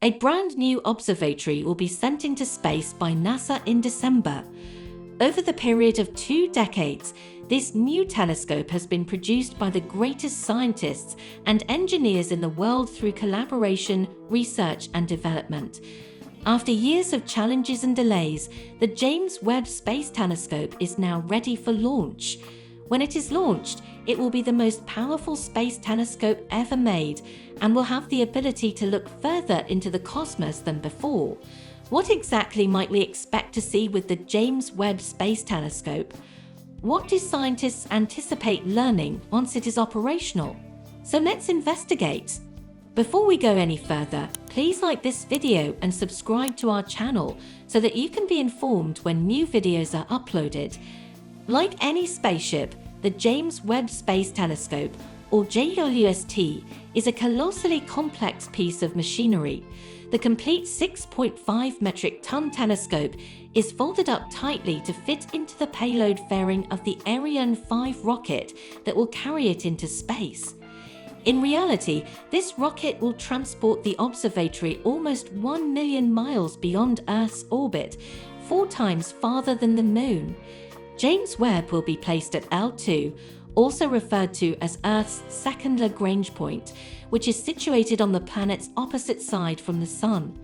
A brand new observatory will be sent into space by NASA in December. Over the period of 2 decades, this new telescope has been produced by the greatest scientists and engineers in the world through collaboration, research, and development. After years of challenges and delays, the James Webb Space Telescope is now ready for launch. When it is launched, it will be the most powerful space telescope ever made and will have the ability to look further into the cosmos than before. What exactly might we expect to see with the James Webb Space Telescope? What do scientists anticipate learning once it is operational? So let's investigate. Before we go any further, please like this video and subscribe to our channel so that you can be informed when new videos are uploaded. Like any spaceship, the James Webb Space Telescope, or JWST, is a colossally complex piece of machinery. The complete 6.5 metric ton telescope is folded up tightly to fit into the payload fairing of the Ariane 5 rocket that will carry it into space. In reality, this rocket will transport the observatory almost 1 million miles beyond Earth's orbit, 4 times farther than the Moon. James Webb will be placed at L2, also referred to as Earth's second Lagrange point, which is situated on the planet's opposite side from the Sun.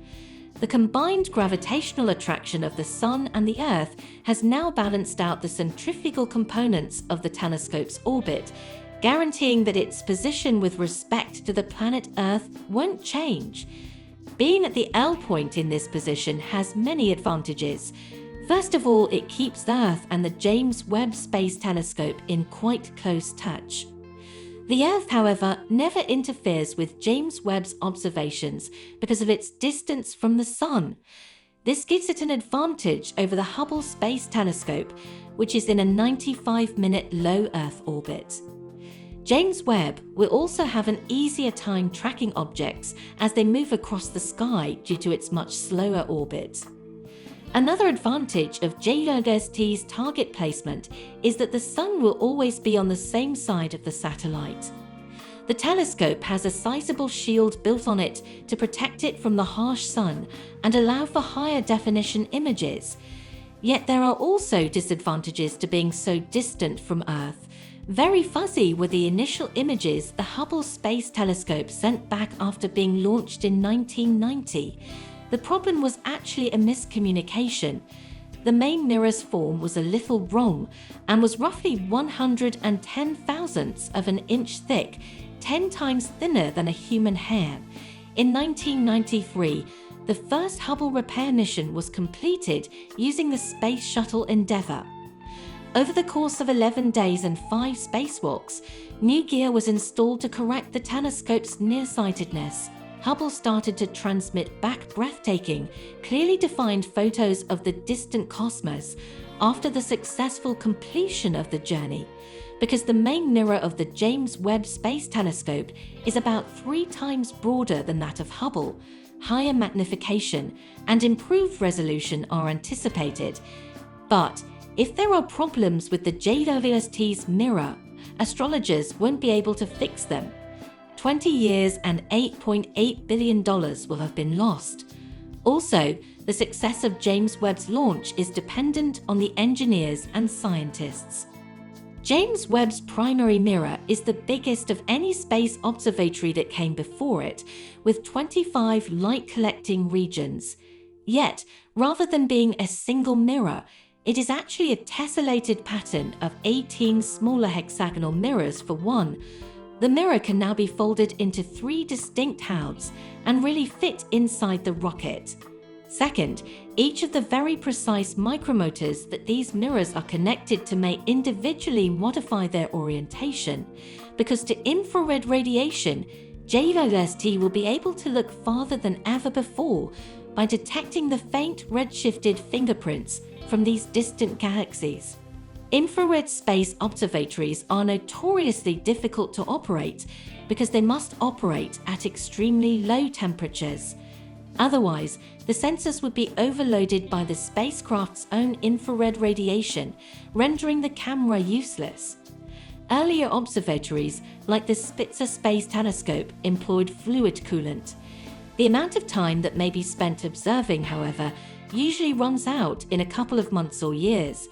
The combined gravitational attraction of the Sun and the Earth has now balanced out the centrifugal components of the telescope's orbit, guaranteeing that its position with respect to the planet Earth won't change. Being at the L point in this position has many advantages. First of all, it keeps the Earth and the James Webb Space Telescope in quite close touch. The Earth, however, never interferes with James Webb's observations because of its distance from the Sun. This gives it an advantage over the Hubble Space Telescope, which is in a 95-minute low Earth orbit. James Webb will also have an easier time tracking objects as they move across the sky due to its much slower orbit. Another advantage of JWST's target placement is that the Sun will always be on the same side of the satellite. The telescope has a sizable shield built on it to protect it from the harsh Sun and allow for higher definition images. Yet there are also disadvantages to being so distant from Earth. Very fuzzy were the initial images the Hubble Space Telescope sent back after being launched in 1990. The problem was actually a miscommunication. The main mirror's form was a little wrong and was roughly 110 thousandths of an inch thick, 10 times thinner than a human hair. In 1993, the first Hubble repair mission was completed using the Space Shuttle Endeavour. Over the course of 11 days and 5 spacewalks, new gear was installed to correct the telescope's nearsightedness. Hubble started to transmit back breathtaking, clearly defined photos of the distant cosmos after the successful completion of the journey. Because the main mirror of the James Webb Space Telescope is about 3 times broader than that of Hubble, higher magnification and improved resolution are anticipated. But if there are problems with the JWST's mirror, astrologers won't be able to fix them. 20 years and $8.8 billion will have been lost. Also, the success of James Webb's launch is dependent on the engineers and scientists. James Webb's primary mirror is the biggest of any space observatory that came before it, with 25 light-collecting regions. Yet, rather than being a single mirror, it is actually a tessellated pattern of 18 smaller hexagonal mirrors for one. The mirror can now be folded into 3 distinct halves and really fit inside the rocket. Second, each of the very precise micromotors that these mirrors are connected to may individually modify their orientation. Because to infrared radiation, JWST will be able to look farther than ever before by detecting the faint red-shifted fingerprints from these distant galaxies. Infrared space observatories are notoriously difficult to operate because they must operate at extremely low temperatures. Otherwise, the sensors would be overloaded by the spacecraft's own infrared radiation, rendering the camera useless. Earlier observatories, like the Spitzer Space Telescope, employed fluid coolant. The amount of time that may be spent observing, however, usually runs out in a couple of months or years.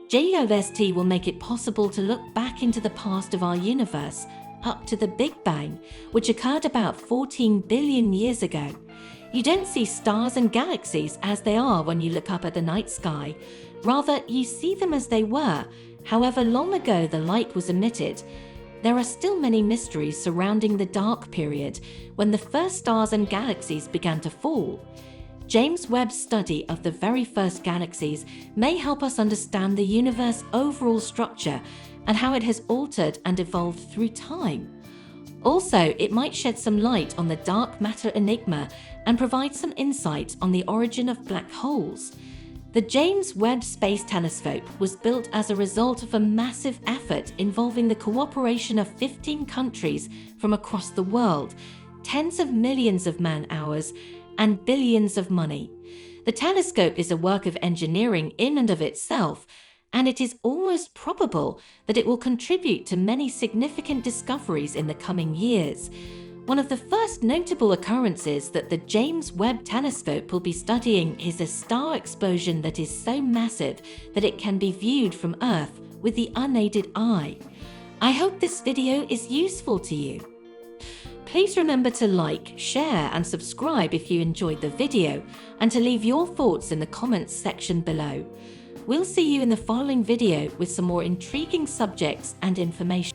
JOST will make it possible to look back into the past of our universe, up to the Big Bang, which occurred about 14 billion years ago. You don't see stars and galaxies as they are when you look up at the night sky. Rather, you see them as they were, however long ago the light was emitted. There are still many mysteries surrounding the dark period, when the first stars and galaxies began to fall. James Webb's study of the very first galaxies may help us understand the universe's overall structure and how it has altered and evolved through time. Also, it might shed some light on the dark matter enigma and provide some insight on the origin of black holes. The James Webb Space Telescope was built as a result of a massive effort involving the cooperation of 15 countries from across the world, tens of millions of man-hours, and billions of money. The telescope is a work of engineering in and of itself, and it is almost probable that it will contribute to many significant discoveries in the coming years. One of the first notable occurrences that the James Webb Telescope will be studying is a star explosion that is so massive that it can be viewed from Earth with the unaided eye. I hope this video is useful to you. Please remember to like, share and subscribe if you enjoyed the video, and to leave your thoughts in the comments section below. We'll see you in the following video with some more intriguing subjects and information.